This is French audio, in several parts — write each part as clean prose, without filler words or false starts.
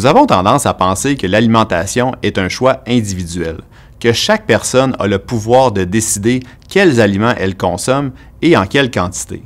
Nous avons tendance à penser que l'alimentation est un choix individuel, que chaque personne a le pouvoir de décider quels aliments elle consomme et en quelle quantité.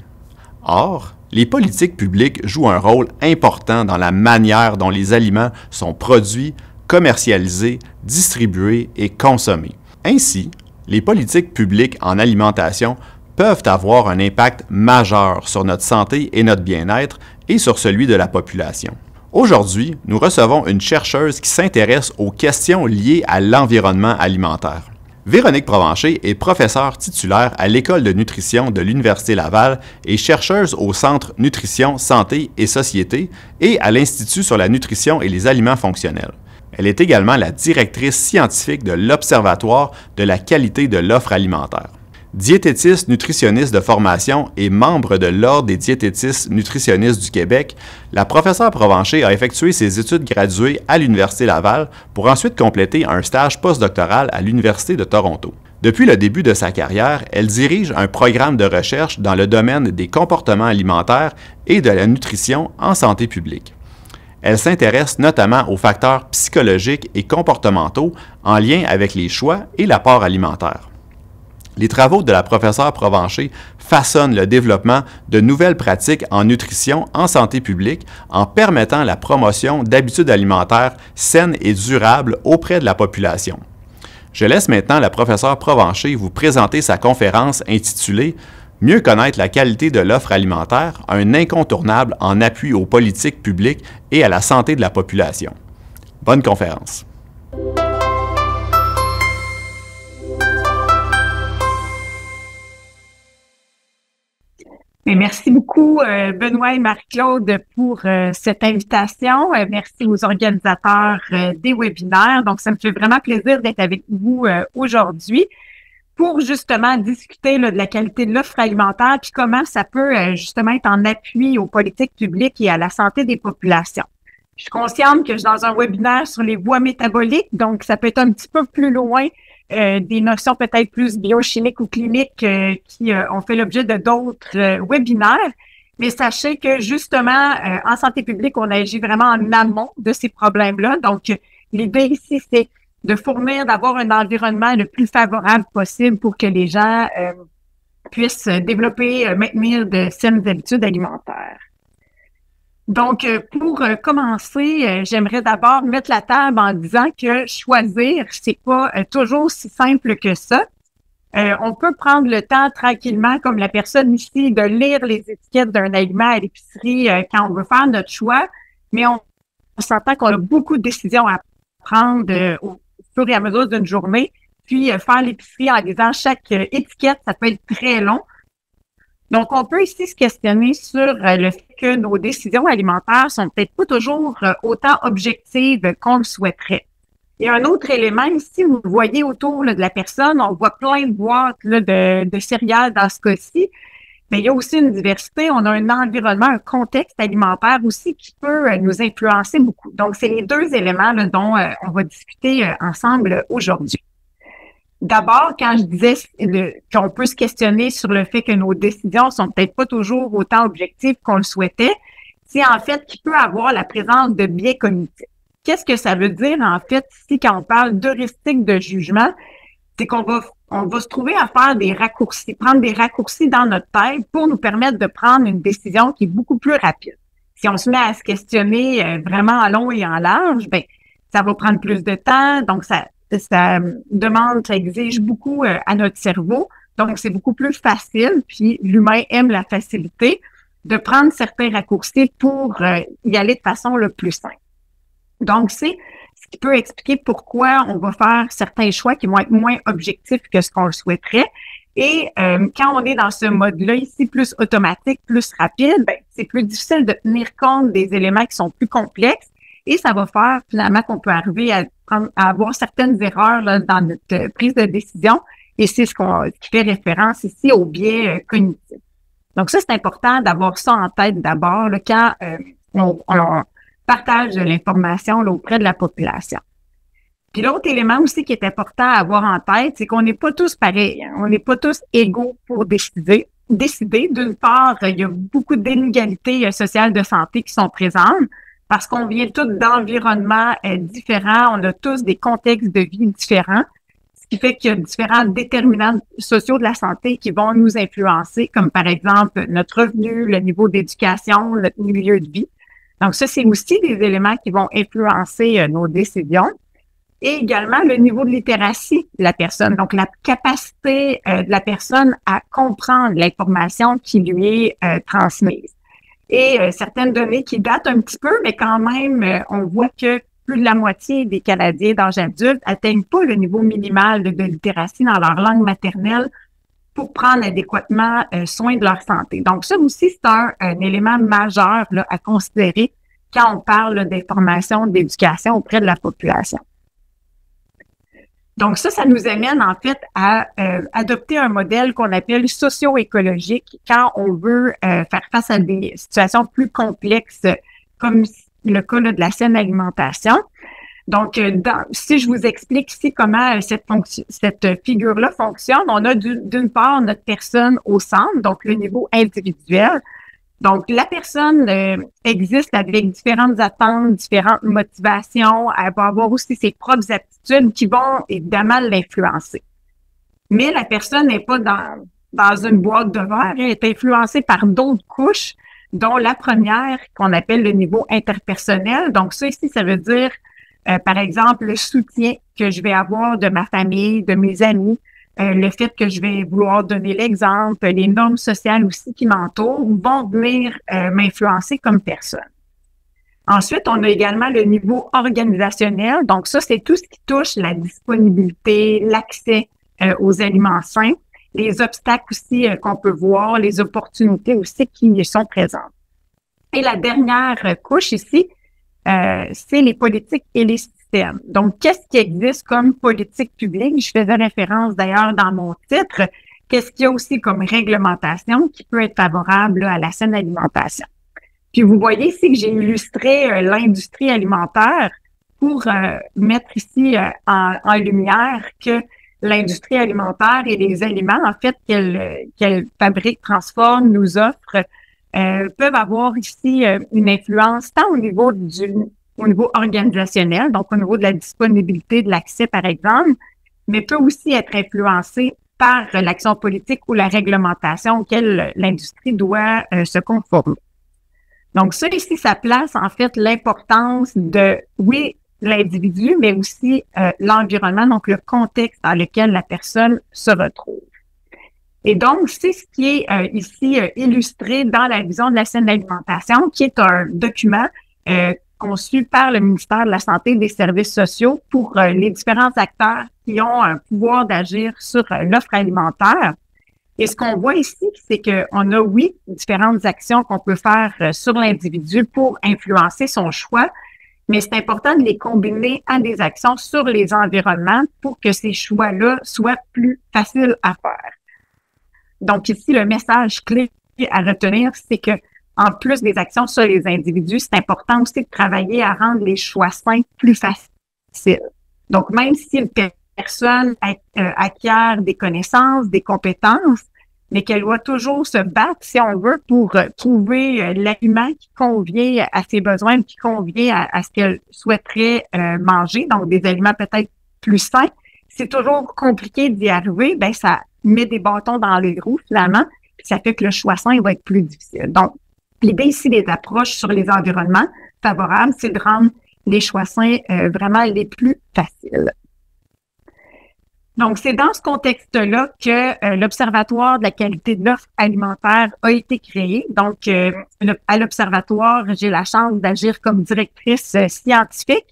Or, les politiques publiques jouent un rôle important dans la manière dont les aliments sont produits, commercialisés, distribués et consommés. Ainsi, les politiques publiques en alimentation peuvent avoir un impact majeur sur notre santé et notre bien-être et sur celui de la population. Aujourd'hui, nous recevons une chercheuse qui s'intéresse aux questions liées à l'environnement alimentaire. Véronique Provencher est professeure titulaire à l'École de nutrition de l'Université Laval et chercheuse au Centre Nutrition, Santé et Société et à l'Institut sur la nutrition et les aliments fonctionnels. Elle est également la directrice scientifique de l'Observatoire de la qualité de l'offre alimentaire. Diététiste nutritionniste de formation et membre de l'Ordre des diététistes nutritionnistes du Québec, la professeure Provencher a effectué ses études graduées à l'Université Laval pour ensuite compléter un stage postdoctoral à l'Université de Toronto. Depuis le début de sa carrière, elle dirige un programme de recherche dans le domaine des comportements alimentaires et de la nutrition en santé publique. Elle s'intéresse notamment aux facteurs psychologiques et comportementaux en lien avec les choix et l'apport alimentaire. Les travaux de la professeure Provencher façonnent le développement de nouvelles pratiques en nutrition en santé publique en permettant la promotion d'habitudes alimentaires saines et durables auprès de la population. Je laisse maintenant la professeure Provencher vous présenter sa conférence intitulée « Mieux connaître la qualité de l'offre alimentaire, un incontournable en appui aux politiques publiques et à la santé de la population ». Bonne conférence. Merci beaucoup, Benoît et Marie-Claude, pour cette invitation. Merci aux organisateurs des webinaires. Donc, ça me fait vraiment plaisir d'être avec vous aujourd'hui pour justement discuter là, de la qualité de l'offre alimentaire puis comment ça peut justement être en appui aux politiques publiques et à la santé des populations. Je suis consciente que je suis dans un webinaire sur les voies métaboliques, donc ça peut être un petit peu plus loin des notions peut-être plus biochimiques ou cliniques qui ont fait l'objet de d'autres webinaires. Mais sachez que justement, en santé publique, on agit vraiment en amont de ces problèmes-là. Donc, l'idée ici, c'est de fournir, d'avoir un environnement le plus favorable possible pour que les gens puissent développer, maintenir de saines habitudes alimentaires. Donc, pour commencer, j'aimerais d'abord mettre la table en disant que choisir, c'est pas toujours si simple que ça. On peut prendre le temps tranquillement, comme la personne ici, de lire les étiquettes d'un aliment à l'épicerie quand on veut faire notre choix, mais on s'entend qu'on a beaucoup de décisions à prendre au fur et à mesure d'une journée, puis faire l'épicerie en lisant chaque étiquette, ça peut être très long. Donc, on peut ici se questionner sur le fait que nos décisions alimentaires sont peut-être pas toujours autant objectives qu'on le souhaiterait. Et un autre élément ici, vous le voyez autour là, de la personne, on voit plein de boîtes là, de céréales dans ce cas-ci, mais il y a aussi une diversité, on a un environnement, un contexte alimentaire aussi qui peut nous influencer beaucoup. Donc, c'est les deux éléments là, dont on va discuter ensemble aujourd'hui. D'abord, quand je disais qu'on peut se questionner sur le fait que nos décisions sont peut-être pas toujours autant objectives qu'on le souhaitait, c'est en fait qu'il peut avoir la présence de biais cognitifs. Qu'est-ce que ça veut dire, en fait, ici, quand on parle d'heuristique de jugement? C'est qu'on va se trouver à faire des raccourcis, prendre des raccourcis dans notre tête pour nous permettre de prendre une décision qui est beaucoup plus rapide. Si on se met à se questionner vraiment en long et en large, ben ça va prendre plus de temps, donc ça demande, ça exige beaucoup à notre cerveau. Donc, c'est beaucoup plus facile, puis l'humain aime la facilité de prendre certains raccourcis pour y aller de façon le plus simple. Donc, c'est ce qui peut expliquer pourquoi on va faire certains choix qui vont être moins objectifs que ce qu'on le souhaiterait. Et quand on est dans ce mode-là ici, plus automatique, plus rapide, ben, c'est plus difficile de tenir compte des éléments qui sont plus complexes et ça va faire finalement qu'on peut arriver à avoir certaines erreurs là, dans notre prise de décision et c'est ce qui fait référence ici au biais cognitif. Donc ça, c'est important d'avoir ça en tête d'abord là, quand on partage de l'information là, auprès de la population. Puis l'autre élément aussi qui est important à avoir en tête, c'est qu'on n'est pas tous pareils. Hein? On n'est pas tous égaux pour décider. D'une part, il y a beaucoup d'inégalités sociales de santé qui sont présentes. parce qu'on vient tous d'environnements différents, on a tous des contextes de vie différents, ce qui fait qu'il y a différents déterminants sociaux de la santé qui vont nous influencer, comme par exemple notre revenu, le niveau d'éducation, notre milieu de vie. Donc ça, c'est aussi des éléments qui vont influencer nos décisions. Et également le niveau de littératie de la personne, donc la capacité de la personne à comprendre l'information qui lui est transmise. Et certaines données qui datent un petit peu, mais quand même, on voit que plus de la moitié des Canadiens d'âge adulte atteignent pas le niveau minimal de littératie dans leur langue maternelle pour prendre adéquatement soin de leur santé. Donc ça aussi, c'est un élément majeur là, à considérer quand on parle d'information, d'éducation auprès de la population. Donc ça nous amène en fait à adopter un modèle qu'on appelle socio-écologique quand on veut faire face à des situations plus complexes comme le cas là, de la saine alimentation. Donc, si je vous explique ici comment cette figure-là fonctionne, on a d'une part notre personne au centre, donc le niveau individuel. Donc, la personne existe avec différentes attentes, différentes motivations. Elle va avoir aussi ses propres aptitudes qui vont évidemment l'influencer. Mais la personne n'est pas dans une boîte de verre, elle est influencée par d'autres couches, dont la première qu'on appelle le niveau interpersonnel. Donc, ça ici, ça veut dire, par exemple, le soutien que je vais avoir de ma famille, de mes amis, le fait que je vais vouloir donner l'exemple, les normes sociales aussi qui m'entourent vont venir m'influencer comme personne. Ensuite, on a également le niveau organisationnel. Donc ça, c'est tout ce qui touche la disponibilité, l'accès aux aliments sains, les obstacles aussi qu'on peut voir, les opportunités aussi qui y sont présentes. Et la dernière couche ici, c'est les politiques et les systèmes. Donc, qu'est-ce qui existe comme politique publique? Je faisais référence d'ailleurs dans mon titre. Qu'est-ce qu'il y a aussi comme réglementation qui peut être favorable là, à la saine alimentation? Puis, vous voyez ici que j'ai illustré l'industrie alimentaire pour mettre ici en lumière que l'industrie alimentaire et les aliments, en fait, qu'elle fabrique, transforme, nous offre, peuvent avoir ici une influence tant au niveau organisationnel, donc au niveau de la disponibilité de l'accès, par exemple, mais peut aussi être influencé par l'action politique ou la réglementation auquel l'industrie doit se conformer. Donc, ça ici, ça place en fait l'importance de, oui, l'individu, mais aussi l'environnement, donc le contexte dans lequel la personne se retrouve. Et donc, c'est ce qui est ici illustré dans la vision de la saine alimentation, qui est un document conçu par le ministère de la Santé et des Services sociaux pour les différents acteurs qui ont un pouvoir d'agir sur l'offre alimentaire. Et ce qu'on voit ici, c'est qu'on a, oui, différentes actions qu'on peut faire sur l'individu pour influencer son choix, mais c'est important de les combiner à des actions sur les environnements pour que ces choix-là soient plus faciles à faire. Donc ici, le message clé à retenir, c'est que en plus des actions sur les individus, c'est important aussi de travailler à rendre les choix sains plus faciles. Donc, même si une personne acquiert des connaissances, des compétences, mais qu'elle doit toujours se battre, si on veut, pour trouver l'aliment qui convient à ses besoins, qui convient à ce qu'elle souhaiterait manger, donc des aliments peut-être plus sains, c'est toujours compliqué d'y arriver, ben ça met des bâtons dans les roues finalement, puis ça fait que le choix sain va être plus difficile. Donc, l'idée ici des approches sur les environnements favorables, c'est de rendre les choix sains vraiment les plus faciles. Donc, c'est dans ce contexte-là que l'Observatoire de la qualité de l'offre alimentaire a été créé. Donc, à l'Observatoire, j'ai la chance d'agir comme directrice scientifique.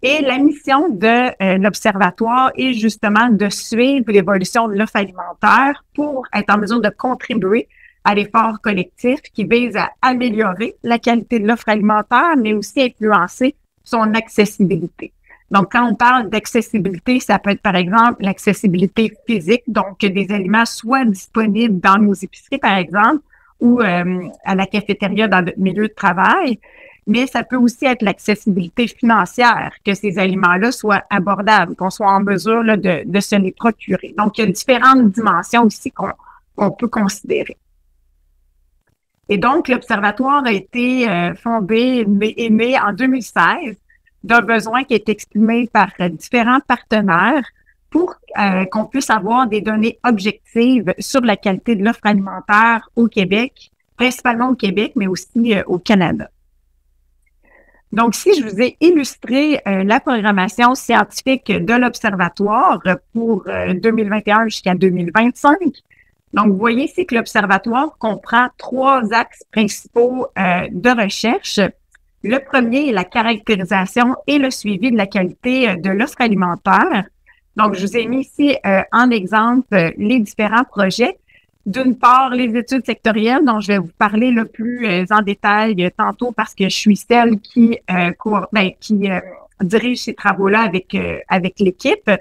Et la mission de l'Observatoire est justement de suivre l'évolution de l'offre alimentaire pour être en mesure de contribuer à l'effort collectif qui vise à améliorer la qualité de l'offre alimentaire, mais aussi influencer son accessibilité. Donc, quand on parle d'accessibilité, ça peut être, par exemple, l'accessibilité physique, donc que des aliments soient disponibles dans nos épiceries, par exemple, ou à la cafétéria dans notre milieu de travail, mais ça peut aussi être l'accessibilité financière, que ces aliments-là soient abordables, qu'on soit en mesure là, de se les procurer. Donc, il y a différentes dimensions aussi qu'on peut considérer. Et donc, l'Observatoire a été fondé et né en 2016 d'un besoin qui est exprimé par différents partenaires pour qu'on puisse avoir des données objectives sur la qualité de l'offre alimentaire au Québec, principalement au Québec, mais aussi au Canada. Donc, si je vous ai illustré la programmation scientifique de l'Observatoire pour 2021 jusqu'à 2025, donc vous voyez ici que l'Observatoire comprend 3 axes principaux de recherche. Le premier est la caractérisation et le suivi de la qualité de l'offre alimentaire. Donc, je vous ai mis ici en exemple les différents projets. D'une part, les études sectorielles dont je vais vous parler le plus en détail tantôt parce que je suis celle qui dirige ces travaux-là avec l'équipe.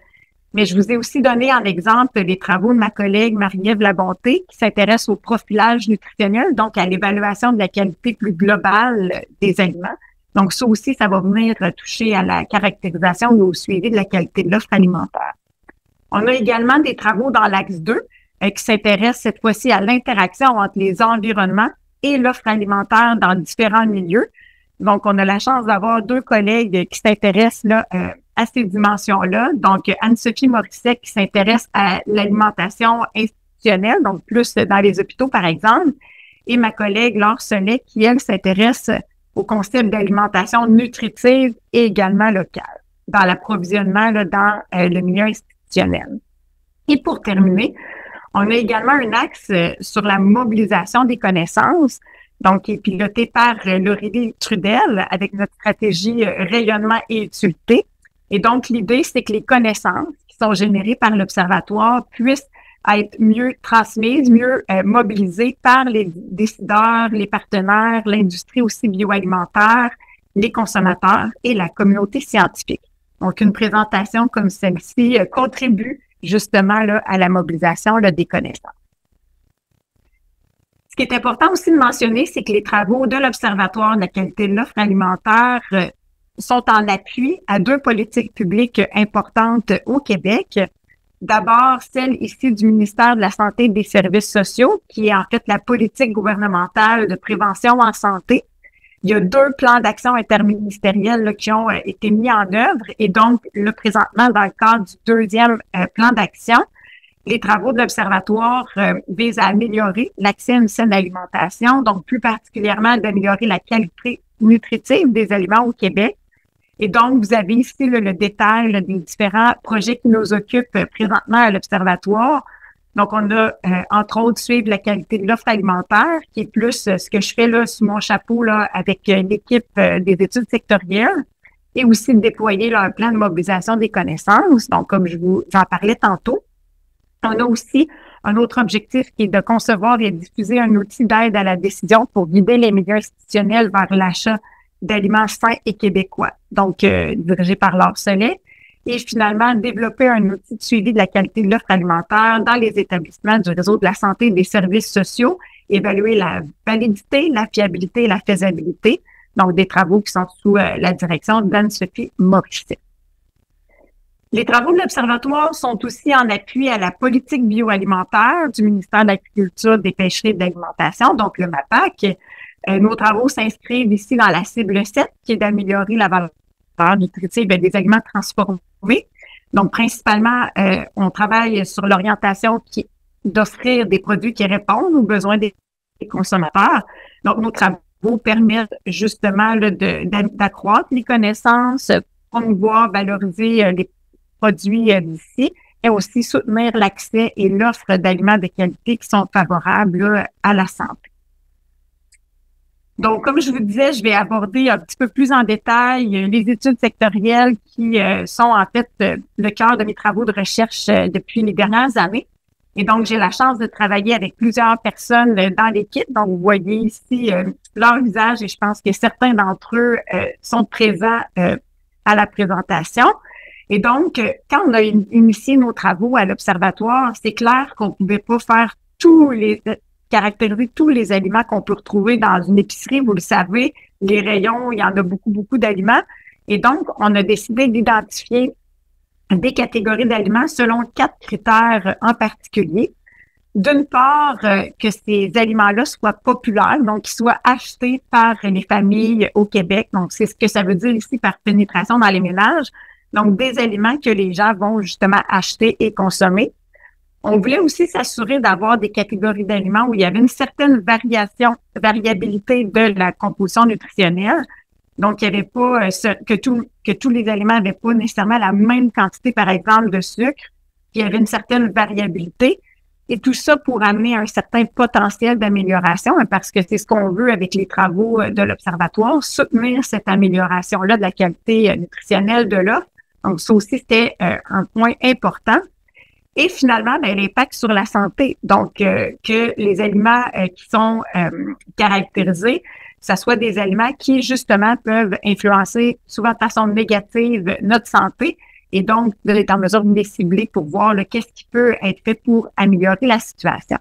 Mais je vous ai aussi donné en exemple les travaux de ma collègue Marie-Ève Labonté qui s'intéresse au profilage nutritionnel, donc à l'évaluation de la qualité plus globale des aliments. Donc, ça aussi, ça va venir toucher à la caractérisation ou au suivi de la qualité de l'offre alimentaire. On a également des travaux dans l'axe 2 qui s'intéressent cette fois-ci à l'interaction entre les environnements et l'offre alimentaire dans différents milieux. Donc, on a la chance d'avoir 2 collègues qui s'intéressent là à ces dimensions-là. Donc, Anne-Sophie Morisset qui s'intéresse à l'alimentation institutionnelle, donc plus dans les hôpitaux, par exemple, et ma collègue Laure Solet qui, elle, s'intéresse au concept d'alimentation nutritive et également locale, dans l'approvisionnement là, dans le milieu institutionnel. Et pour terminer, on a également un axe sur la mobilisation des connaissances, donc qui est piloté par Laurélie Trudel avec notre stratégie rayonnement et utilité. Et donc, l'idée, c'est que les connaissances qui sont générées par l'Observatoire puissent être mieux transmises, mieux mobilisées par les décideurs, les partenaires, l'industrie aussi bioalimentaire, les consommateurs et la communauté scientifique. Donc, une présentation comme celle-ci contribue justement là, à la mobilisation là, des connaissances. Ce qui est important aussi de mentionner, c'est que les travaux de l'Observatoire de la qualité de l'offre alimentaire sont en appui à 2 politiques publiques importantes au Québec. D'abord, celle ici du ministère de la Santé et des Services sociaux, qui est en fait la politique gouvernementale de prévention en santé. Il y a 2 plans d'action interministériels là, qui ont été mis en œuvre et donc, là, présentement, dans le cadre du 2e plan d'action, les travaux de l'Observatoire visent à améliorer l'accès à une saine alimentation, donc plus particulièrement d'améliorer la qualité nutritive des aliments au Québec. Et donc, vous avez ici là, le détail là, des différents projets qui nous occupent présentement à l'Observatoire. Donc, on a, entre autres, suivre la qualité de l'offre alimentaire, qui est plus ce que je fais là sous mon chapeau là avec l'équipe des études sectorielles, et aussi de déployer là, un plan de mobilisation des connaissances. Donc, comme j'en parlais tantôt, on a aussi un autre objectif qui est de concevoir et de diffuser un outil d'aide à la décision pour guider les milieux institutionnels vers l'achat d'aliments sains et québécois, donc dirigé par Laure Solet. Et finalement, développer un outil de suivi de la qualité de l'offre alimentaire dans les établissements du réseau de la santé et des services sociaux, évaluer la validité, la fiabilité et la faisabilité, donc des travaux qui sont sous la direction d'Anne-Sophie Morisset. Les travaux de l'Observatoire sont aussi en appui à la politique bioalimentaire du ministère de l'Agriculture, des Pêcheries et de l'Alimentation, donc le MAPAC. Nos travaux s'inscrivent ici dans la cible 7, qui est d'améliorer la valeur nutritive des aliments transformés. Donc, principalement, on travaille sur l'orientation d'offrir des produits qui répondent aux besoins des consommateurs. Donc, nos travaux permettent justement là, d'accroître les connaissances, promouvoir, valoriser les produits d'ici et aussi soutenir l'accès et l'offre d'aliments de qualité qui sont favorables là, à la santé. Donc, comme je vous disais, je vais aborder un petit peu plus en détail les études sectorielles qui sont en fait le cœur de mes travaux de recherche depuis les dernières années. Et donc, j'ai la chance de travailler avec plusieurs personnes dans l'équipe. Donc, vous voyez ici leur visage et je pense que certains d'entre eux sont présents à la présentation. Et donc, quand on a initié nos travaux à l'Observatoire, c'est clair qu'on ne pouvait pas faire caractériser tous les aliments qu'on peut retrouver dans une épicerie. Vous le savez, les rayons, il y en a beaucoup, beaucoup d'aliments. Et donc, on a décidé d'identifier des catégories d'aliments selon 4 critères en particulier. d'une part, que ces aliments-là soient populaires, donc qu'ils soient achetés par les familles au Québec. Donc, c'est ce que ça veut dire ici par pénétration dans les ménages. Donc, des aliments que les gens vont justement acheter et consommer. On voulait aussi s'assurer d'avoir des catégories d'aliments où il y avait une certaine variabilité de la composition nutritionnelle. Donc, il n'y avait pas que tous les aliments n'avaient pas nécessairement la même quantité, par exemple, de sucre. Il y avait une certaine variabilité. Et tout ça pour amener un certain potentiel d'amélioration, parce que c'est ce qu'on veut avec les travaux de l'Observatoire, soutenir cette amélioration-là de la qualité nutritionnelle de l'offre. Donc, ça aussi, c'était un point important. Et finalement, l'impact sur la santé. Donc, que les aliments qui sont caractérisés, que ce soit des aliments qui, justement, peuvent influencer souvent de façon négative notre santé, et donc d'être en mesure de les cibler pour voir qu'est-ce qui peut être fait pour améliorer la situation.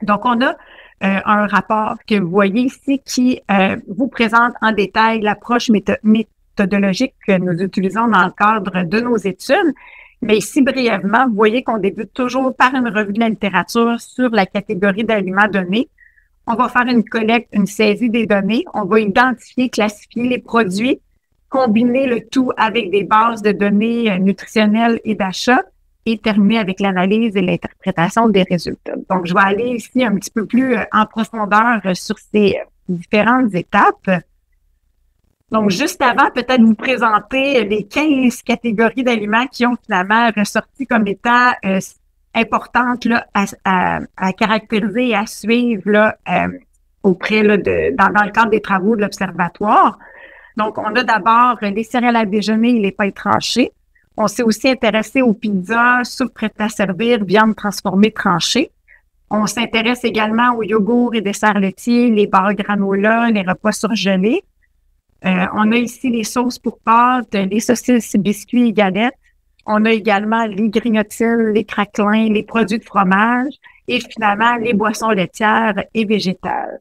Donc, on a un rapport que vous voyez ici qui vous présente en détail l'approche méthodologique que nous utilisons dans le cadre de nos études. Mais ici, brièvement, vous voyez qu'on débute toujours par une revue de la littérature sur la catégorie d'aliments donnés. On va faire une collecte, une saisie des données. On va identifier, classifier les produits, combiner le tout avec des bases de données nutritionnelles et d'achat et terminer avec l'analyse et l'interprétation des résultats. Donc, je vais aller ici un petit peu plus en profondeur sur ces différentes étapes. Donc, juste avant, peut-être vous présenter les 15 catégories d'aliments qui ont finalement ressorti comme étant importantes là, à caractériser et à suivre là, auprès là, dans le cadre des travaux de l'Observatoire. Donc, on a d'abord les céréales à déjeuner et les pains tranchés. On s'est aussi intéressé aux pizzas, soupes prêtes à servir, viande transformée tranchée. On s'intéresse également aux yogourts et desserts laitiers, les barres granola, les repas surgelés. On a ici les sauces pour pâtes, les saucisses, biscuits et galettes. On a également les grignotiles, les craquelins, les produits de fromage et finalement les boissons laitières et végétales.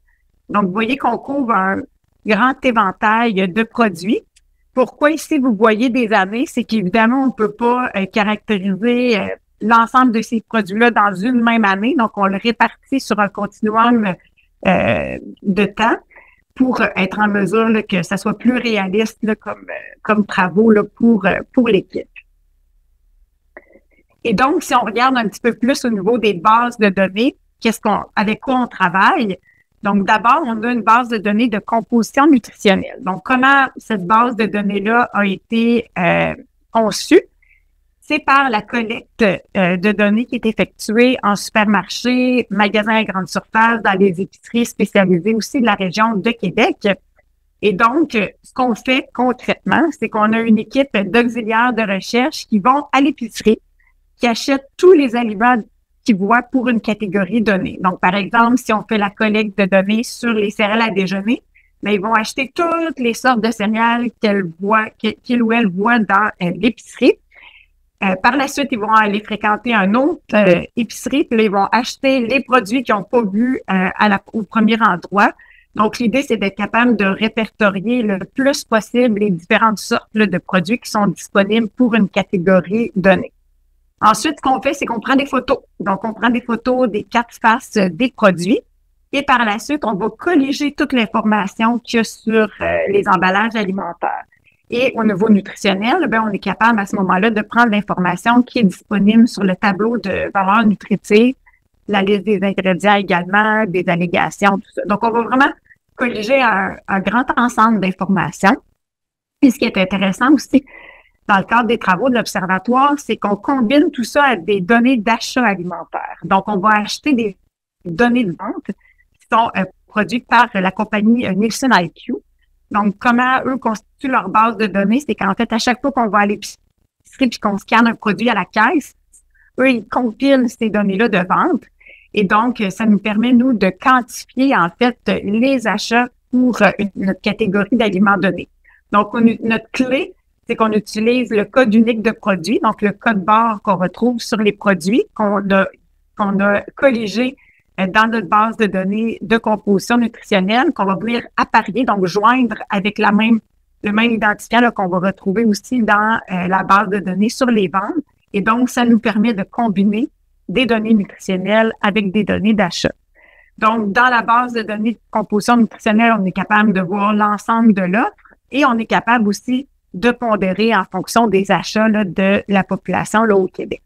Donc, vous voyez qu'on couvre un grand éventail de produits. Pourquoi ici vous voyez des années? C'est qu'évidemment, on ne peut pas caractériser l'ensemble de ces produits-là dans une même année. Donc, on le répartit sur un continuum de temps pour être en mesure là, que ça soit plus réaliste là, comme travaux là, pour l'équipe. Et donc, si on regarde un petit peu plus au niveau des bases de données, avec quoi on travaille? Donc, d'abord, on a une base de données de composition nutritionnelle. Donc, comment cette base de données-là a été conçue? C'est par la collecte de données qui est effectuée en supermarché, magasins à grande surface, dans les épiceries spécialisées aussi de la région de Québec. Et donc, ce qu'on fait concrètement, c'est qu'on a une équipe d'auxiliaires de recherche qui vont à l'épicerie, qui achètent tous les aliments qu'ils voient pour une catégorie donnée. Donc, par exemple, si on fait la collecte de données sur les céréales à déjeuner, bien, ils vont acheter toutes les sortes de céréales qu'ils ou elles voient dans l'épicerie. Par la suite, ils vont aller fréquenter un autre épicerie, puis là, ils vont acheter les produits qu'ils n'ont pas vus au premier endroit. Donc, l'idée, c'est d'être capable de répertorier le plus possible les différentes sortes là, de produits qui sont disponibles pour une catégorie donnée. Ensuite, ce qu'on fait, c'est qu'on prend des photos. Donc, on prend des photos des 4 faces des produits et par la suite, on va colliger toute l'information qu'il y a sur les emballages alimentaires. Et au niveau nutritionnel, bien, on est capable à ce moment-là de prendre l'information qui est disponible sur le tableau de valeur nutritive, la liste des ingrédients également, des allégations, tout ça. Donc, on va vraiment colliger un grand ensemble d'informations. Et ce qui est intéressant aussi, dans le cadre des travaux de l'Observatoire, c'est qu'on combine tout ça à des données d'achat alimentaire. Donc, on va acheter des données de vente qui sont produites par la compagnie Nielsen IQ. Donc, comment eux constituent leur base de données, c'est qu'en fait, à chaque fois qu'on va à l'épicerie puis qu'on scanne un produit à la caisse, eux, ils compilent ces données-là de vente. Et donc, ça nous permet, nous, de quantifier, en fait, les achats pour notre catégorie d'aliments donnés. Donc, notre clé, c'est qu'on utilise le code unique de produit, donc le code barre qu'on retrouve sur les produits qu'on a colligé dans notre base de données de composition nutritionnelle, qu'on va venir apparier, donc joindre avec le même identifiant là, qu'on va retrouver aussi dans la base de données sur les ventes. Et donc, ça nous permet de combiner des données nutritionnelles avec des données d'achat. Donc, dans la base de données de composition nutritionnelle, on est capable de voir l'ensemble de l'offre et on est capable aussi de pondérer en fonction des achats là, de la population là, au Québec.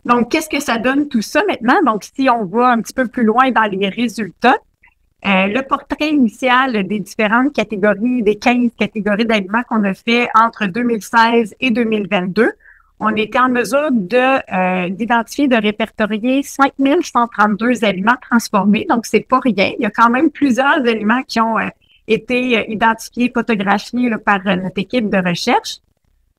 Donc, qu'est-ce que ça donne tout ça maintenant? Donc, si on va un petit peu plus loin dans les résultats, le portrait initial des différentes catégories, des 15 catégories d'aliments qu'on a fait entre 2016 et 2022, on était en mesure d'identifier, de répertorier 5132 aliments transformés. Donc, c'est pas rien. Il y a quand même plusieurs aliments qui ont été identifiés, photographiés là, par notre équipe de recherche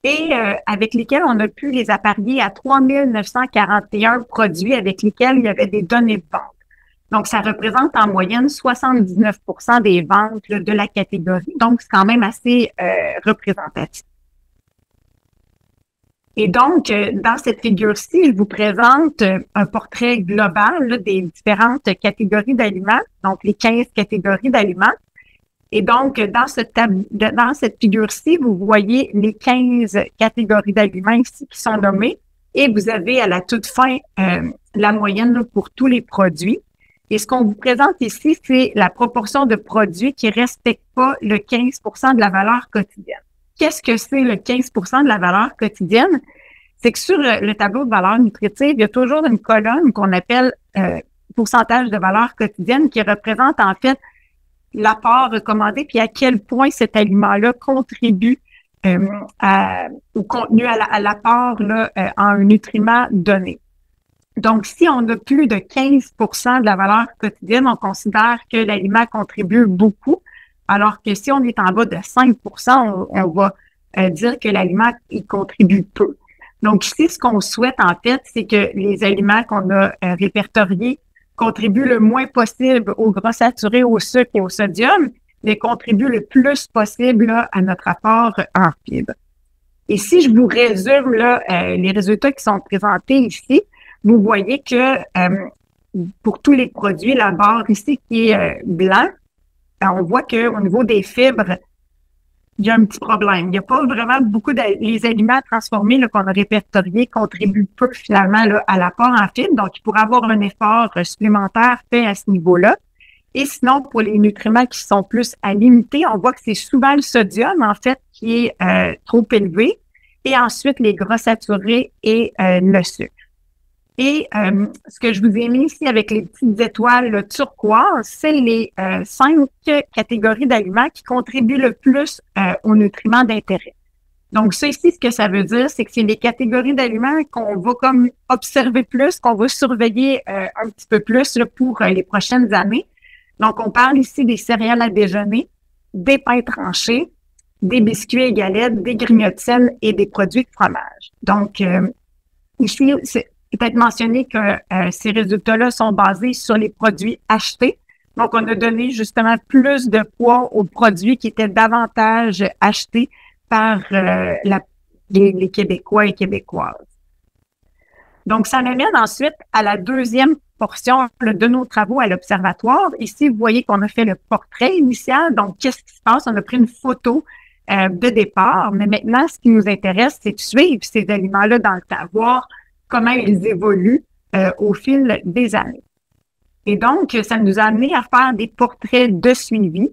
et avec lesquels on a pu les apparier à 3941 produits avec lesquels il y avait des données de vente. Donc, ça représente en moyenne 79% des ventes là, de la catégorie. Donc, c'est quand même assez représentatif. Et donc, dans cette figure-ci, je vous présente un portrait global là, des différentes catégories d'aliments, donc les 15 catégories d'aliments. Et donc, dans cette figure-ci, vous voyez les 15 catégories d'aliments ici qui sont nommées et vous avez à la toute fin la moyenne là, pour tous les produits. Et ce qu'on vous présente ici, c'est la proportion de produits qui ne respectent pas le 15% de la valeur quotidienne. Qu'est-ce que c'est le 15% de la valeur quotidienne? C'est que sur le tableau de valeur nutritive, il y a toujours une colonne qu'on appelle pourcentage de valeur quotidienne qui représente en fait l'apport recommandé puis à quel point cet aliment-là contribue au contenu, à l'apport là, en un nutriment donné. Donc, si on a plus de 15% de la valeur quotidienne, on considère que l'aliment contribue beaucoup, alors que si on est en bas de 5%, on va dire que l'aliment il contribue peu. Donc, ici, ce qu'on souhaite, en fait, c'est que les aliments qu'on a répertoriés contribuent le moins possible aux gras saturés, au sucre et au sodium, mais contribuent le plus possible là, à notre apport en fibres. Et si je vous résume là, les résultats qui sont présentés ici, vous voyez que pour tous les produits, la barre ici qui est blanc, on voit qu'au niveau des fibres, il y a un petit problème. Il n'y a pas vraiment beaucoup les aliments transformés là, qu'on a répertoriés contribuent peu finalement là, à l'apport en fibres. Donc, il pourrait avoir un effort supplémentaire fait à ce niveau-là. Et sinon, pour les nutriments qui sont plus à limiter, on voit que c'est souvent le sodium, en fait, qui est trop élevé. Et ensuite, les gras saturés et le sucre. Et ce que je vous ai mis ici avec les petites étoiles turquoises, c'est les 5 catégories d'aliments qui contribuent le plus aux nutriments d'intérêt. Donc, ça ici, ce que ça veut dire, c'est que c'est les catégories d'aliments qu'on va comme observer plus, qu'on va surveiller un petit peu plus là, pour les prochaines années. Donc, on parle ici des céréales à déjeuner, des pains tranchés, des biscuits et galettes, des grignotines et des produits de fromage. Donc, ici, c'est peut-être mentionné que ces résultats-là sont basés sur les produits achetés. Donc, on a donné justement plus de poids aux produits qui étaient davantage achetés par les Québécois et Québécoises. Donc, ça m'amène ensuite à la deuxième portion de nos travaux à l'Observatoire. Ici, vous voyez qu'on a fait le portrait initial. Donc, qu'est-ce qui se passe? On a pris une photo de départ. Mais maintenant, ce qui nous intéresse, c'est de suivre ces aliments-là dans le temps, voir comment ils évoluent au fil des années. Et donc, ça nous a amené à faire des portraits de suivi.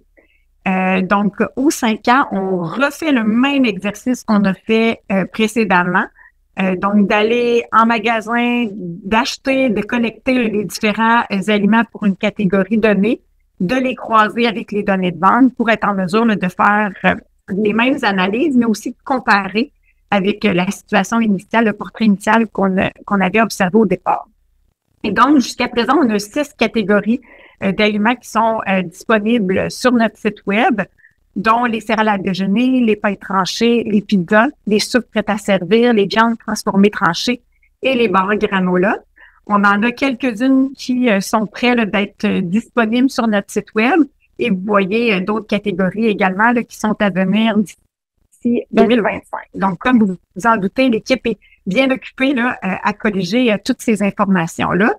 Donc, aux 5 ans, on refait le même exercice qu'on a fait précédemment. Donc, d'aller en magasin, d'acheter, de connecter les différents aliments pour une catégorie donnée, de les croiser avec les données de vente pour être en mesure de faire les mêmes analyses, mais aussi de comparer avec la situation initiale, le portrait initial qu'on avait observé au départ. Et donc, jusqu'à présent, on a 6 catégories d'aliments qui sont disponibles sur notre site Web, dont les céréales à déjeuner, les pains tranchés, les pizzas, les soupes prêtes à servir, les viandes transformées tranchées et les barres granola. On en a quelques-unes qui sont prêtes d'être disponibles sur notre site Web. Et vous voyez d'autres catégories également là, qui sont à venir d'ici 2025. Donc, comme vous vous en doutez, l'équipe est bien occupée là, à colléger toutes ces informations-là.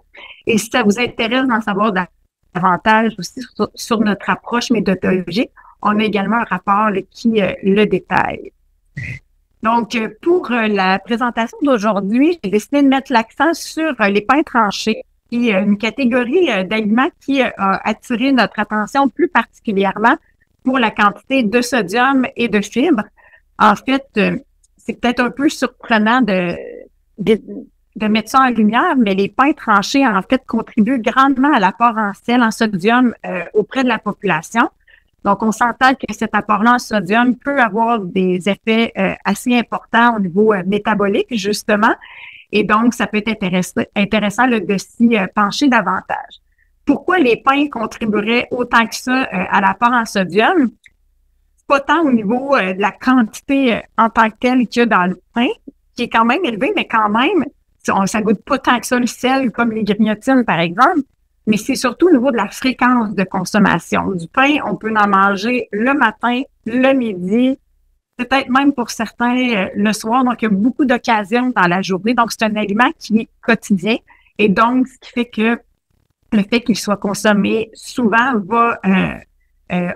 Et si ça vous intéresse d'en savoir davantage aussi sur notre approche méthodologique, on a également un rapport là, qui le détaille. Donc, pour la présentation d'aujourd'hui, j'ai décidé de mettre l'accent sur les pains tranchés, qui est une catégorie d'aliments qui a attiré notre attention plus particulièrement pour la quantité de sodium et de fibres. En fait, c'est peut-être un peu surprenant de mettre ça en lumière, mais les pains tranchés, en fait, contribuent grandement à l'apport en sel, en sodium auprès de la population. Donc, on s'entend que cet apport-là en sodium peut avoir des effets assez importants au niveau métabolique, justement. Et donc, ça peut être intéressant là, de s'y pencher davantage. Pourquoi les pains contribueraient autant que ça à l'apport en sodium? C'est pas tant au niveau de la quantité en tant que telle qu'il y a dans le pain, qui est quand même élevé, mais quand même, ça goûte pas tant que ça le sel, comme les grignotines, par exemple. Mais c'est surtout au niveau de la fréquence de consommation. Du pain, on peut en manger le matin, le midi, peut-être même pour certains le soir. Donc, il y a beaucoup d'occasions dans la journée. Donc, c'est un aliment qui est quotidien. Et donc, ce qui fait que le fait qu'il soit consommé souvent va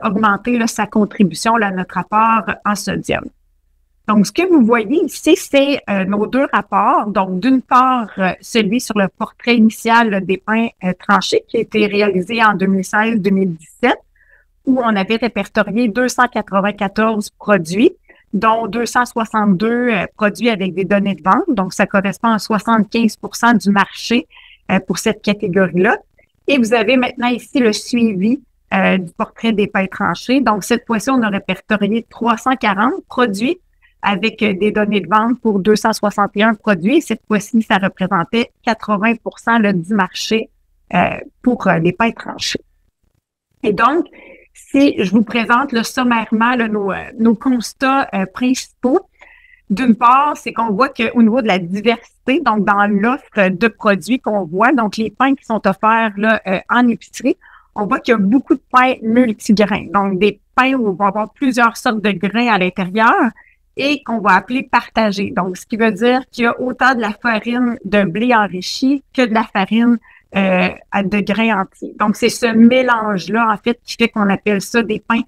augmenter là, sa contribution là, à notre apport en sodium. Donc, ce que vous voyez ici, c'est nos deux rapports. Donc, d'une part, celui sur le portrait initial là, des pains tranchés qui a été réalisé en 2016-2017, où on avait répertorié 294 produits, dont 262 produits avec des données de vente. Donc, ça correspond à 75% du marché pour cette catégorie-là. Et vous avez maintenant ici le suivi du portrait des pains tranchés. Donc, cette fois-ci, on a répertorié 340 produits avec des données de vente pour 261 produits. Cette fois-ci, ça représentait 80% là, du marché pour les pains tranchés. Et donc, si je vous présente là, sommairement là, nos constats principaux, d'une part, c'est qu'on voit qu'au niveau de la diversité, donc dans l'offre de produits qu'on voit, donc les pains qui sont offerts là, en épicerie, on voit qu'il y a beaucoup de pains multigrains, donc des pains où on va avoir plusieurs sortes de grains à l'intérieur, et qu'on va appeler partagé. Donc, ce qui veut dire qu'il y a autant de la farine de blé enrichi que de la farine de grains entiers. Donc, c'est ce mélange-là, en fait, qui fait qu'on appelle ça des pains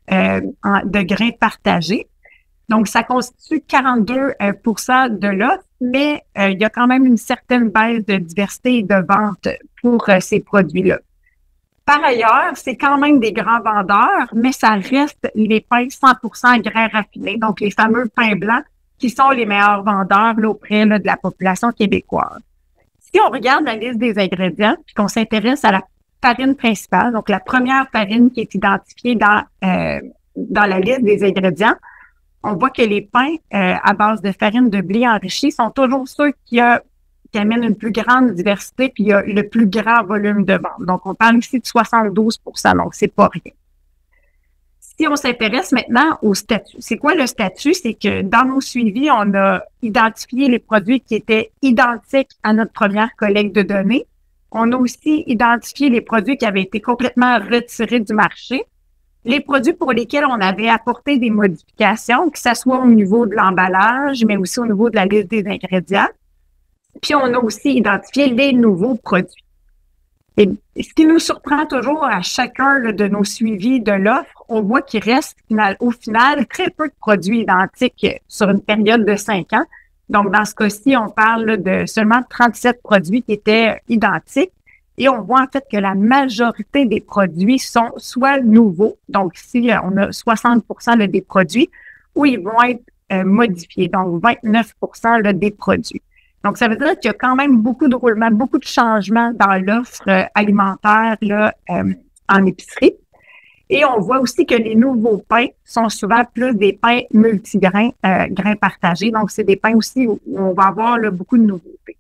de grains partagés. Donc, ça constitue 42% de l'offre, mais il y a quand même une certaine baisse de diversité et de vente pour ces produits-là. Par ailleurs, c'est quand même des grands vendeurs, mais ça reste les pains 100% grains raffinés, donc les fameux pains blancs qui sont les meilleurs vendeurs là, auprès là, de la population québécoise. Si on regarde la liste des ingrédients, puis qu'on s'intéresse à la farine principale, donc la première farine qui est identifiée dans la liste des ingrédients, on voit que les pains à base de farine de blé enrichi sont toujours ceux qui amènent une plus grande diversité puis il y a le plus grand volume de vente. Donc, on parle ici de 72%, donc c'est pas rien. Si on s'intéresse maintenant au statut, c'est quoi le statut? C'est que dans nos suivis, on a identifié les produits qui étaient identiques à notre première collecte de données. On a aussi identifié les produits qui avaient été complètement retirés du marché. Les produits pour lesquels on avait apporté des modifications, que ce soit au niveau de l'emballage, mais aussi au niveau de la liste des ingrédients. Puis, on a aussi identifié les nouveaux produits. Et ce qui nous surprend toujours à chacun là, de nos suivis de l'offre, on voit qu'il reste au final très peu de produits identiques sur une période de 5 ans. Donc, dans ce cas-ci, on parle là, de seulement 37 produits qui étaient identiques. Et on voit en fait que la majorité des produits sont soit nouveaux, donc ici, on a 60% là, des produits, ou ils vont être modifiés, donc 29% là, des produits. Donc, ça veut dire qu'il y a quand même beaucoup de roulements, beaucoup de changements dans l'offre alimentaire là, en épicerie. Et on voit aussi que les nouveaux pains sont souvent plus des pains multigrains, grains partagés. Donc, c'est des pains aussi où on va avoir là, beaucoup de nouveautés.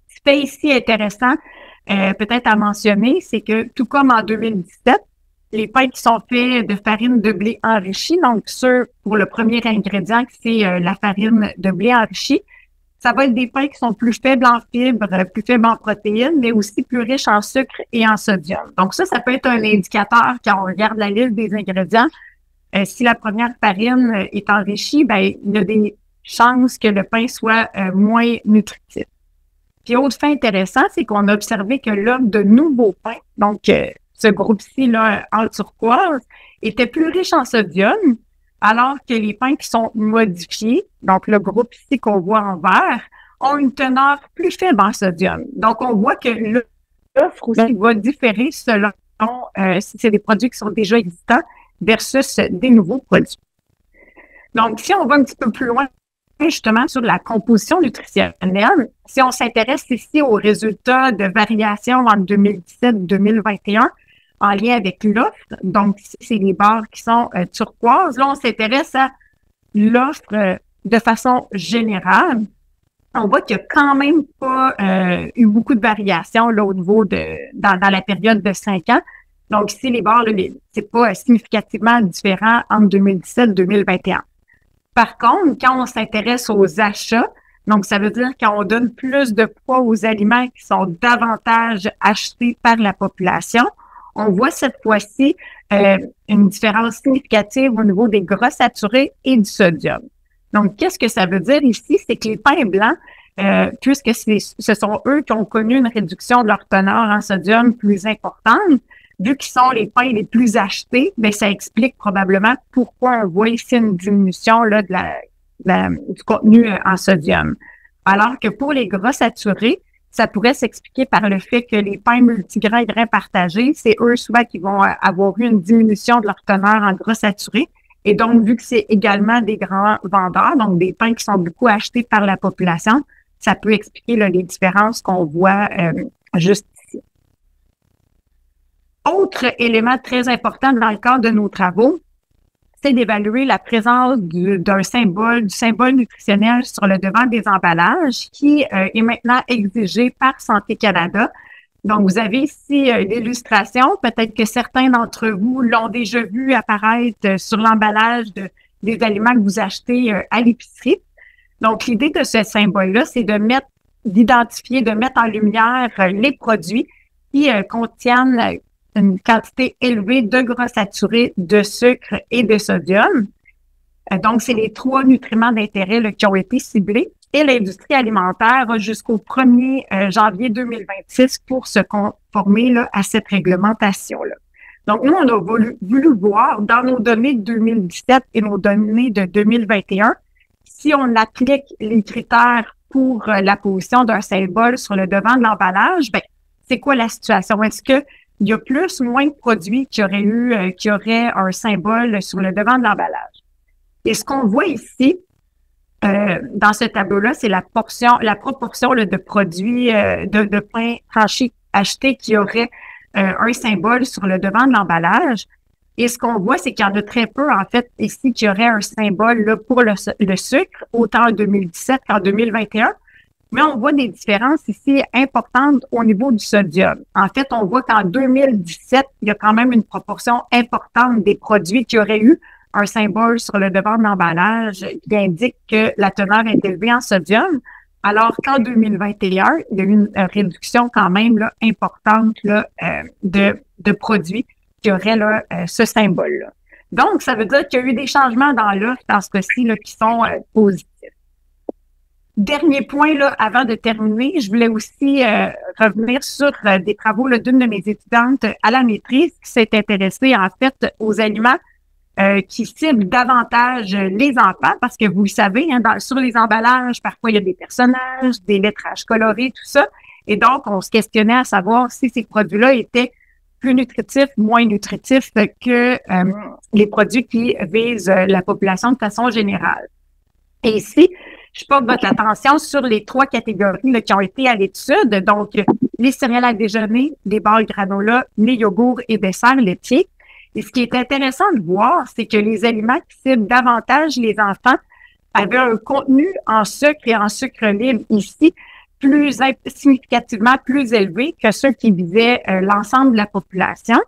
Ce qui fait ici intéressant, peut-être à mentionner, c'est que tout comme en 2017, les pains qui sont faits de farine de blé enrichi, donc ceux pour le premier ingrédient, c'est la farine de blé enrichi, ça va être des pains qui sont plus faibles en fibres, plus faibles en protéines, mais aussi plus riches en sucre et en sodium. Donc ça peut être un indicateur quand on regarde la liste des ingrédients. Si la première farine est enrichie, ben il y a des chances que le pain soit moins nutritif. Puis autre fait intéressant, c'est qu'on a observé que l'offre de nouveaux pains, donc ce groupe-ci là en turquoise, était plus riche en sodium, alors que les pains qui sont modifiés, donc le groupe ici qu'on voit en vert, ont une teneur plus faible en sodium. Donc, on voit que l'offre aussi va différer selon si c'est des produits qui sont déjà existants versus des nouveaux produits. Donc, si on va un petit peu plus loin, justement, sur la composition nutritionnelle, si on s'intéresse ici aux résultats de variation entre 2017 et 2021 en lien avec l'offre, donc ici, c'est les barres qui sont turquoises. Là, on s'intéresse à l'offre de façon générale. On voit qu'il n'y a quand même pas eu beaucoup de variations là, au niveau dans la période de 5 ans. Donc, ici, les barres, c'est pas significativement différent entre 2017 et 2021. Par contre, quand on s'intéresse aux achats, donc ça veut dire qu'on donne plus de poids aux aliments qui sont davantage achetés par la population, on voit cette fois-ci une différence significative au niveau des gras saturés et du sodium. Donc, qu'est-ce que ça veut dire ici? C'est que les pains blancs, puisque ce sont eux qui ont connu une réduction de leur teneur en sodium plus importante, vu qu'ils sont les pains les plus achetés, bien, ça explique probablement pourquoi on voit ici une diminution là, du contenu en sodium. Alors que pour les gras saturés, ça pourrait s'expliquer par le fait que les pains multigrains et grains partagés, c'est eux souvent qui vont avoir eu une diminution de leur teneur en gras saturés. Et donc, vu que c'est également des grands vendeurs, donc des pains qui sont beaucoup achetés par la population, ça peut expliquer là, les différences qu'on voit juste ici. Autre élément très important dans le cadre de nos travaux, c'est d'évaluer la présence du symbole nutritionnel sur le devant des emballages qui est maintenant exigé par Santé Canada. Donc, vous avez ici l'illustration. Peut-être que certains d'entre vous l'ont déjà vu apparaître sur l'emballage des aliments que vous achetez à l'épicerie. Donc, l'idée de ce symbole-là, c'est d'identifier, de mettre en lumière les produits qui contiennent une quantité élevée de gras saturés, de sucre et de sodium. Donc, c'est les 3 nutriments d'intérêt là, qui ont été ciblés. Et l'industrie alimentaire a jusqu'au 1er janvier 2026 pour se conformer là, à cette réglementation-là. Donc, nous, on a voulu voir dans nos données de 2017 et nos données de 2021, si on applique les critères pour la position d'un symbole sur le devant de l'emballage, ben, c'est quoi la situation? Est-ce que il y a plus ou moins de produits qui auraient un symbole sur le devant de l'emballage? Et ce qu'on voit ici, dans ce tableau-là, c'est la proportion là, de produits de pain tranché achetés qui auraient un symbole sur le devant de l'emballage. Et ce qu'on voit, c'est qu'il y en a très peu, en fait, ici, qui auraient un symbole là, pour le sucre, autant en 2017 qu'en 2021. Mais on voit des différences ici importantes au niveau du sodium. En fait, on voit qu'en 2017, il y a quand même une proportion importante des produits qui auraient eu un symbole sur le devant de l'emballage qui indique que la teneur est élevée en sodium, alors qu'en 2021, il y a eu une réduction quand même là, importante là, de produits qui auraient là, ce symbole-là. Donc, ça veut dire qu'il y a eu des changements dans l'offre dans ce cas-ci là, qui sont positifs. Dernier point, là, avant de terminer, je voulais aussi revenir sur des travaux là, d'une de mes étudiantes à la maîtrise qui s'est intéressée en fait aux aliments qui ciblent davantage les enfants parce que vous le savez, hein, sur les emballages, parfois il y a des personnages, des lettrages colorés, tout ça. Et donc, on se questionnait à savoir si ces produits-là étaient plus nutritifs, moins nutritifs que les produits qui visent la population de façon générale. Et ici, je porte votre attention sur les 3 catégories là, qui ont été à l'étude. Donc, les céréales à déjeuner, les barres granola, les yogourts et desserts laitiers. Et ce qui est intéressant de voir, c'est que les aliments qui ciblent davantage les enfants avaient un contenu en sucre et en sucre libre ici significativement plus élevé que ceux qui visaient l'ensemble de la population,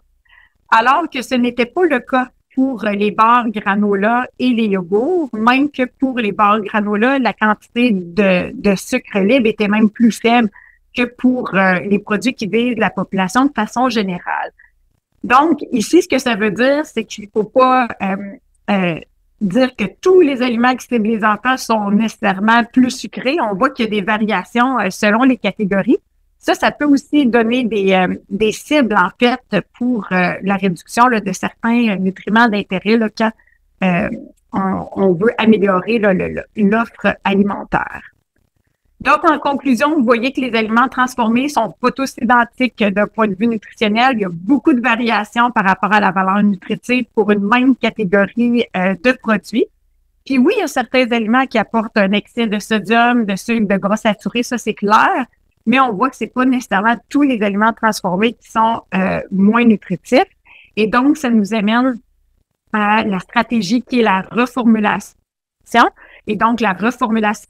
alors que ce n'était pas le cas pour les barres granola et les yogourts, même que pour les barres granola, la quantité de sucre libre était même plus faible que pour les produits qui visent la population de façon générale. Donc, ici, ce que ça veut dire, c'est qu'il ne faut pas dire que tous les aliments qui ciblent les enfants sont nécessairement plus sucrés. On voit qu'il y a des variations selon les catégories. Ça peut aussi donner des cibles, en fait, pour la réduction là, de certains nutriments d'intérêt là, quand on veut améliorer l'offre alimentaire. Donc, en conclusion, vous voyez que les aliments transformés sont pas tous identiques d'un point de vue nutritionnel. Il y a beaucoup de variations par rapport à la valeur nutritive pour une même catégorie de produits. Puis oui, il y a certains aliments qui apportent un excès de sodium, de sucre, de gras saturés, ça c'est clair, mais on voit que c'est pas nécessairement tous les aliments transformés qui sont moins nutritifs. Et donc, ça nous amène à la stratégie qui est la reformulation. Et donc, la reformulation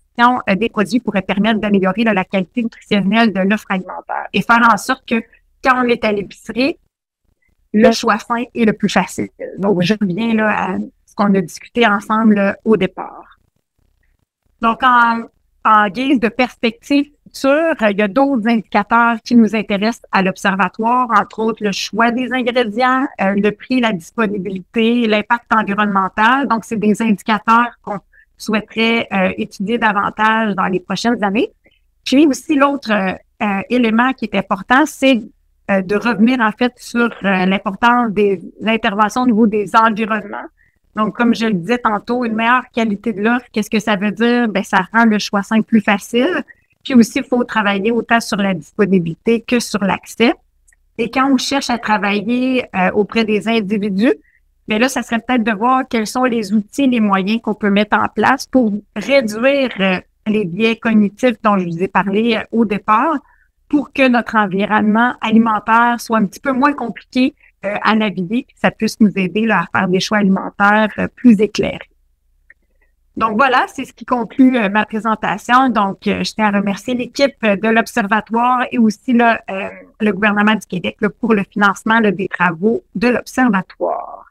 des produits pourrait permettre d'améliorer la qualité nutritionnelle de l'offre alimentaire et faire en sorte que quand on est à l'épicerie, le choix sain est le plus facile. Donc, je reviens là à ce qu'on a discuté ensemble là, au départ. Donc, en guise de perspective future, il y a d'autres indicateurs qui nous intéressent à l'Observatoire, entre autres le choix des ingrédients, le prix, la disponibilité, l'impact environnemental. Donc, c'est des indicateurs qu'on souhaiterait étudier davantage dans les prochaines années. Puis aussi, l'autre élément qui est important, c'est de revenir en fait sur l'importance des interventions au niveau des environnements. Donc, comme je le disais tantôt, une meilleure qualité de l'offre, qu'est-ce que ça veut dire? Ben, ça rend le choix sain plus facile. Puis aussi, il faut travailler autant sur la disponibilité que sur l'accès. Et quand on cherche à travailler auprès des individus, bien là, ça serait peut-être de voir quels sont les outils, les moyens qu'on peut mettre en place pour réduire les biais cognitifs dont je vous ai parlé au départ, pour que notre environnement alimentaire soit un petit peu moins compliqué à naviguer, que ça puisse nous aider là, à faire des choix alimentaires plus éclairés. Donc voilà, c'est ce qui conclut ma présentation. Donc, je tiens à remercier l'équipe de l'Observatoire et aussi là, le gouvernement du Québec là, pour le financement là, des travaux de l'Observatoire.